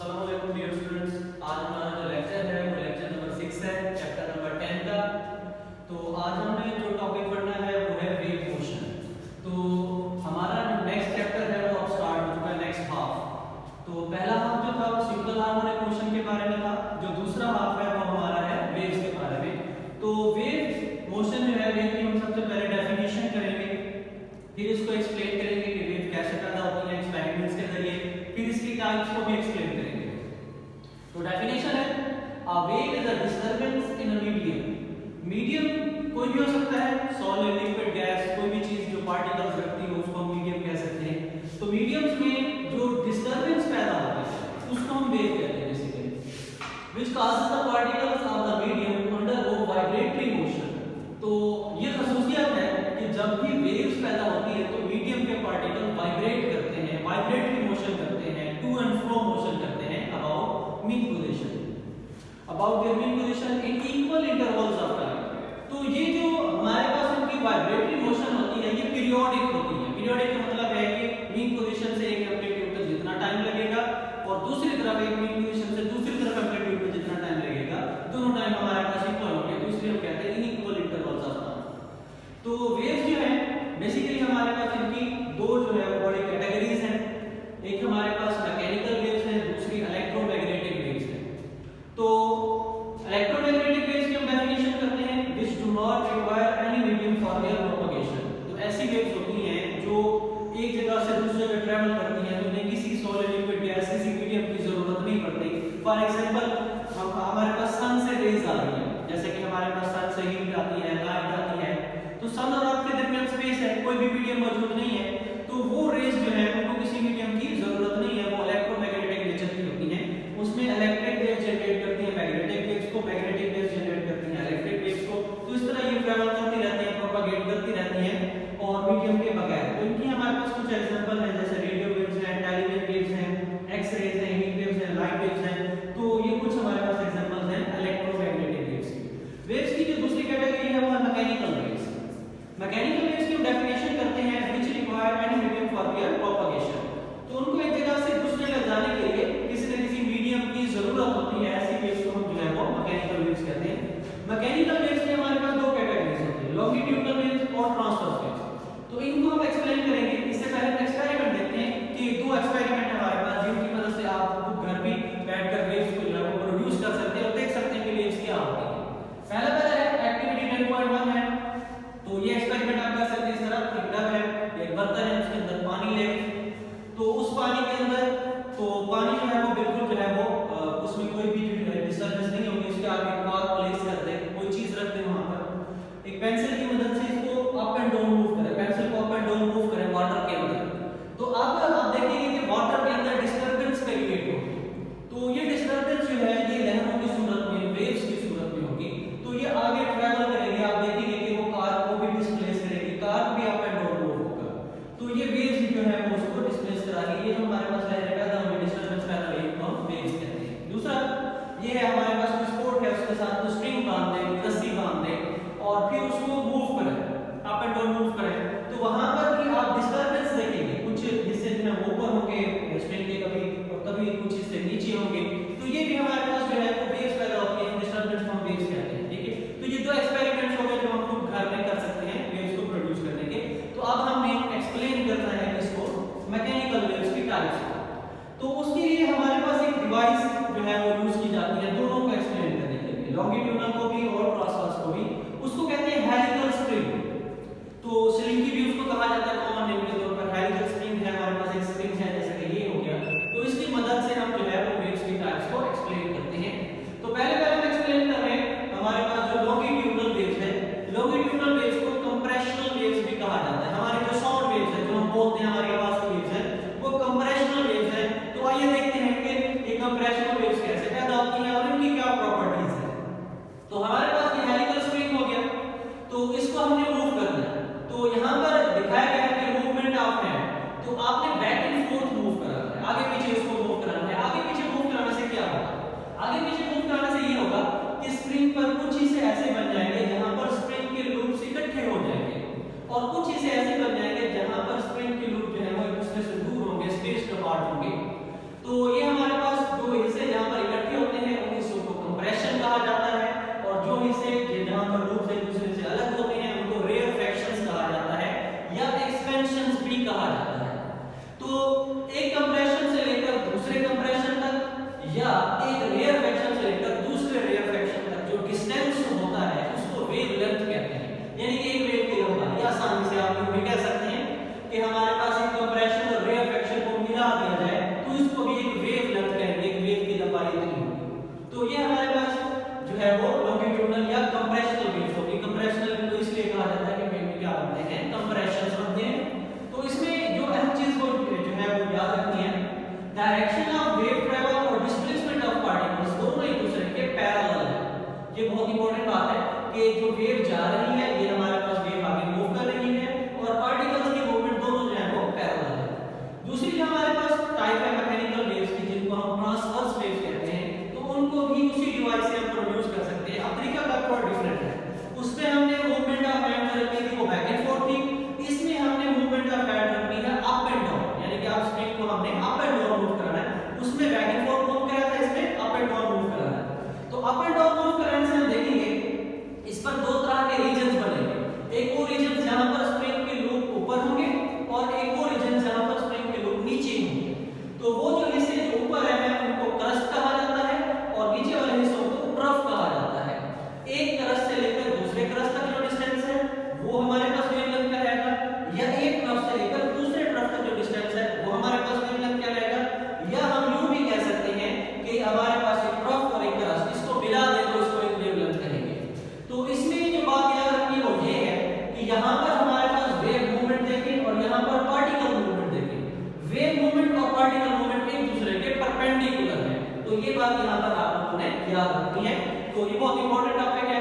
अस्सलामुअलैकुम dear students. आज हमारा जो लेक्चर है वो लेक्चर नंबर 6 है, चैप्टर नंबर 10 का। तो आज हमने जो टॉपिक पढ़ना है वो है वेव मोशन। तो हमारा जो नेक्स्ट चैप्टर है वो अब स्टार्ट हो चुका है, नेक्स्ट हाफ। तो पहला हाफ जो था वो सिंपल हार्मोनिक मोशन के बारे में था, जो दूसरा हाफ है वो हमारा है वेव्स के बारे में। तो वेव मोशन जो है, वेव की हम सबसे पहले डेफिनेशन करेंगे, फिर इसको एक्सप्लेन करेंगे कि वेव कैसे पैदा होती है एक्सपेरिमेंट्स के जरिए, फिर इसकी टाइप्स को भी एक्सप्लेन करेंगे। तो डेफिनेशन है, a wave is a disturbance in a medium. Medium कोई भी हो सकता है, सॉलिड, लिक्विड, गैस, कोई भी चीज जो पार्टिकल्स रखती हो उसको हम मीडियम कह सकते हैं। तो मीडियम्स में जो डिस्टरबेंस पैदा होती है उसको हम वेव कहते हैं basically, which causes the particles of the medium to undergo vibratory motion. तो ये खसूसियत है कि जब भी वेव्स पैदा होती है तो मीडियम के पार्टिकल वाइब्रेट करते हैं, वाइब्रेटरी मोशन करते हैं, टू एंड फ्रो मोशन करते हैं about mean position, about their mean position in equal intervals of time. तो ये जो हमारे पास उनकी वाइब्रेटरी मोशन होती है ये पीरियोडिक होती है। पीरियोडिक का मतलब है कि मीन पोजीशन से एक एम्पलीट्यूड तक जितना टाइम लगेगा और दूसरी तरफ एक मीन पोजीशन से दूसरी तरफ एम्पलीट्यूड में जितना टाइम लगेगा, दोनों टाइम हमारे पास इक्वल होंगे, तो इसलिए हम कहते हैं इनइक्वल इंटरवल्स ऑफ टाइम। तो वेव्स जो है बेसिकली हमारे पास इनकी दो जो है बड़ी कैटेगरीज हैं। एक हमारे पास मैकेनिकल वेव्स है, दूसरी इलेक्ट्रोमैग्नेटिक वेव्स है। तो इलेक्ट्रोमैग्नेटिक वेव्स की हम डेफिनेशन करते हैं, which do not require any medium for their propagation. तो ऐसी वेव्स होती हैं जो एक जगह से दूसरी जगह ट्रैवल करती हैं, तो उन्हें किसी सॉलिड, लिक्विड, गैस, किसी मीडियम की जरूरत नहीं पड़ती। फॉर एग्जांपल हमारे पास सन से रेज आ रही है, जैसे कि हमारे पास सन से हीट आती है, लाइट आती है, तो सन और अर्थ के दरमियान स्पेस है, कोई भी मीडियम मौजूद नहीं है, तो वो रेज जो है उनको किसी मीडियम की जरूरत नहीं है, वो इलेक्ट्रोमैग्नेटिक नेचर की होती हैं। उसमें इलेक्ट्रिक वेव जनरेट करती है मैग्नेटिक वेव्स को, मैग्नेटिक वेव्स जनरेट करती हैं इलेक्ट्रिक वेव्स को। तो इस तरह ये ट्रैवल करती रहती हैं, प्रोपेगेट करती रहती हैं और मीडियम के बगैर। तो इनकी हमारे पास कुछ एग्जांपल हैं, जैसे रेडियो वेव्स हैं, टेलीविजन वेव्स हैं, एक्स रेज हैं, हीट वेव्स हैं, लाइट वेव्स हैं। तो ये कुछ हमारे पास एग्जांपल्स हैं इलेक्ट्रोमैग्नेटिक वेव्स की। वेव्स की जो दूसरी कैटेगरी है वो है मैकेनिकल वेव्स। मैकेनिकल वेव्स की हम डेफिनेशन करते हैं, which require any medium for their propagation. तो उनको एक जगह से दूसरी जगह जाने के लिए किसी न किसी मीडियम की जरूरत होती है, ऐसी वेव्स को हम जो है वो मैकेनिकल वेव्स कहते हैं। मैकेनिकल वेव्स में हमारे पास दो कैटेगरीज होती है, लॉन्गिट्यूडनल वेव्स और ट्रांसवर्स वेव्स। तो इनको हम एक्सप्लेन करेंगे। इससे पहले हम एक्सपेरिमेंट देखते हैं कि दो एक्सपेरिमेंट हमारे पास जिनकी मदद से आप खुद घर भी बैठकर वेव्स को जो है वो प्रोड्यूस कर सकते हैं और देख सकते हैं कि वेव्स क्या होती है। पहला है एक्टिविटी 10.1 है। तो ये एक्सपेरिमेंट आप कर सकते हैं। इस तरह एक टब है, एक बर्तन है, उसके अंदर पानी ले, तो उस पानी के अंदर तो पानी जो है वो बिल्कुल जो है वो उसमें कोई भी डिस्टर्बेंस नहीं होगी, उसके आगे कार प्लेस कर दे, कोई चीज रख दे वहां पर, एक पेंसिल की मदद से इसको अप एंड डाउन मूव करें, पेंसिल को अप एंड डाउन मूव करें वाटर के अंदर। तो अब आप देखेंगे कि वाटर के अंदर डिस्टर्बेंस क्रिएट होगी। तो ये डिस्टर्बेंस जो है ये लहरों की सूरत में, वेव्स की सूरत में होगी। तो ये आगे ट्रैवल करेंगे, आप देखेंगे कि वो कार को भी डिस्प्लेस करेगी, कार भी अप एंड डाउन मूव होगा। तो ये वेव्स जो है वो उसको डिस्प्लेस कराएगी। ये जो हमारे पास लहरें पैदा होंगी, डिस्टर्बेंस पैदा होगी, तो हम वेव्स कहते हैं। दूसरा ये है हमारे पास कोई स्पोर्ट है, उसके साथ तो स्ट्रिंग बांध दें, रस्सी बांध दें और फिर उसको मूव करें, अप एंड डाउन मूव करें, तो वहां पर भी आप डिस्टर्बेंस देखेंगे। कुछ हिस्से जो है ऊपर होंगे स्ट्रिंग के, कभी और कभी कुछ हिस्से नीचे होंगे। तो ये भी हमारे पास जो है वो वेव्स पैदा होती है, डिस्टर्बेंस हम वेव्स कहते हैं। ठीक है, तो ये दो एक्सपेरिमेंट्स हो गए जो हम खुद घर में कर सकते हैं वेव्स को प्रोड्यूस करने के। तो अब हमें एक्सप्लेन करना है इसको मैकेनिकल वेव्स की टाइप्स को। तो उसके लिए हमारे पास एक डिवाइस जो है वो यूज की जाती है दोनों को एक्सप्लेन करने के लिए, लॉन्गिट्यूडनल को भी और ट्रांसवर्स को भी। उसको कहते हैं हेलिकल स्प्रिंग। तो स्लिंगी भी उसको कहा जाता है कॉमन नेम के तौर पर। हेलिकल स्प्रिंग है हमारे पास, एक स्प्रिंग है जैसे कि ये हो गया। तो इसकी मदद से हम जो है वो वेव्स की टाइप्स को एक्सप्लेन करते हैं। तो पहले हम एक्सप्लेन कर रहे हैं हमारे पास जो लॉन्गिट्यूडनल वेव्स है। लॉन्गिट्यूडनल वेव्स को कंप्रेशनल वेव्स भी कहा जाता है। हमारे जो साउंड वेव्स है, जो हम बोलते हैं, हमारी आवाज की वेव्स है, वो कंप्रेशनल वेव्स है। तो आइए देखते हैं कि ये कंप्रेशनल वेव्स कैसे पैदा होती हैं और इनकी क्या प्रॉपर्टीज है। तो हमारे पास ये हेलिकल स्प्रिंग हो गया, तो इसको हमने मूव करना है। तो यहाँ पर दिखाया गया है कि मूवमेंट ऑफ हैंड, तो आपने बैक एंड फोर्थ मूव कराना है, आगे पीछे इसको मूव कराना है। आगे पीछे मूव कराने से क्या होगा? आगे पीछे मूव कराने से ये होगा कि स्प्रिंग पर कुछ हिस्से ऐसे बन जाएंगे जहां पर स्प्रिंग के लूप्स इकट्ठे हो जाएंगे और कुछ हिस्से ऐसे बन जाएंगे जहां पर स्प्रिंग के लूप जो है वो एक दूसरे से दूर होंगे, स्पेस्ड अपार्ट होंगे। तो ये हमारे पास दो बहुत इंपॉर्टेंट बात है कि जो वेव जा रही है ये हमारे पास वेव आगे मूव कर रही है और पार्टिकल्स की मूवमेंट दोनों जो है वो पैरेलल है। दूसरी जो हमारे पास टाइप है मैकेनिकल वेव्स की, जिनको हम ट्रांसवर्स वेव्स कहते हैं, तो उनको भी उसी डिवाइस से हम प्रोड्यूस कर सकते हैं। अब तरीका का थोड़ा डिफरेंट है। उसमें हमने मूवमेंट ऑफ हैंड रखी थी वो बैक एंड फोर्थ थी, इसमें हमने मूवमेंट ऑफ हैंड रखनी है अप एंड डाउन, यानी कि आप स्प्रिंग को हमने अप एंड डाउन मूव कराना है। उसमें बैक एंड फोर्थ मूव कराया था, इसमें अप एंड डाउन मूव कराना है। तो अप एंड डाउन मूव कराने से हम देखेंगे इस पर दो तरह के रीजन्स बनेंगे। एक वो रीजन जहां पर स्प्रिंग के लूप ऊपर होंगे और एक वो रीजन जहां पर स्प्रिंग के लूप नीचे होंगे। तो वो जो हिस्से जो ऊपर है उनको क्रस्ट कहा जाता है और नीचे वाले हिस्सों को ट्रफ कहा जाता है। एक क्रस्ट से लेकर दूसरे क्रस्ट तक जो डिस्टेंस है वो हमारे पास वेवलेंथ का रहेगा, या एक ट्रफ से लेकर दूसरे ट्रफ तक जो डिस्टेंस है वो हमारे पास वेवलेंथ का रहेगा। या हम यूं भी कह सकते हैं कि हमारे पास एक ट्रफ और एक क्रस्ट, इसको मिला दे तो इसको एक वेवलेंथ कहेंगे। तो इसमें जो बात याद रखनी वो ये है कि यहाँ पर हमारे पास वेव मूवमेंट देखें और यहाँ पर पार्टिकल मूवमेंट देखें। वेव मूवमेंट और पार्टिकल मूवमेंट एक दूसरे के परपेंडिकुलर है, तो ये बात यहाँ पर आप लोगों ने याद रखनी है। तो ये बहुत इंपॉर्टेंट टॉपिक है।